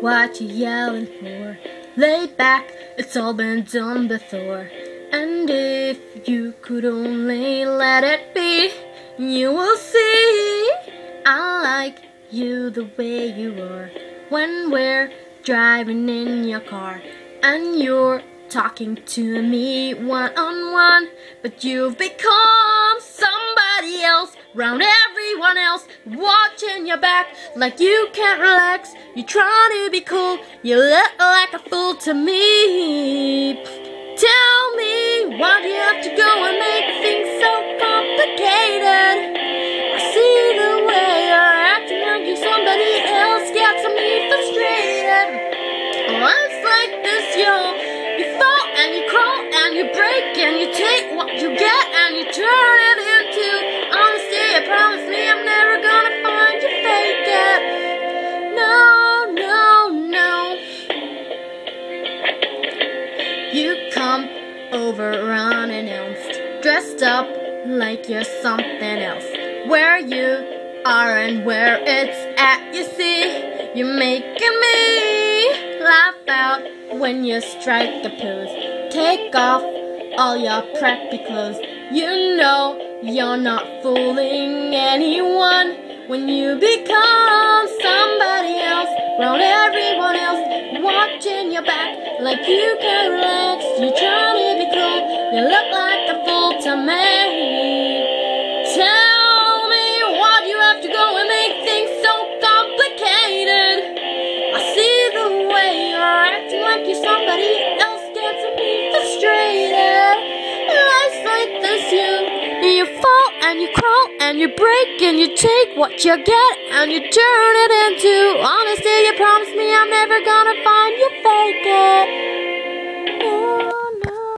what you yelling for? Lay back, it's all been done before. And if you could only let it be, you will see I like you the way you are. When we're driving in your car and you're talking to me one-on-one, but you've become somebody else, round everyone else, watching your back like you can't relax. You're trying to be cool, you look like a fool to me. Tell me, why do you have to go and make things so complicated? I see the way you're acting like you're somebody else, gets me frustrated. Life's like this, yo. You fall and you crawl and you break and you take what you get and you turn it into honesty. You promise me I'm never gonna find you fake it. No, no, no. You come over unannounced, dressed up like you're something else. Where you are and where it's at, you see, you're making me laugh out when you strike the pose. Take off all your preppy clothes. You know you're not fooling anyone when you become somebody else, round everyone else, watching your back like you can relax. You're trying to be cool, you look like a fool to me. Tell me, why do you have to go and make things so complicated? I see the way you're acting like you're somebody else, gets me frustrated. Life's like this, you fall and you crawl and you break and you take what you get and you turn it into honesty. You promise me I'm never gonna find you fake it.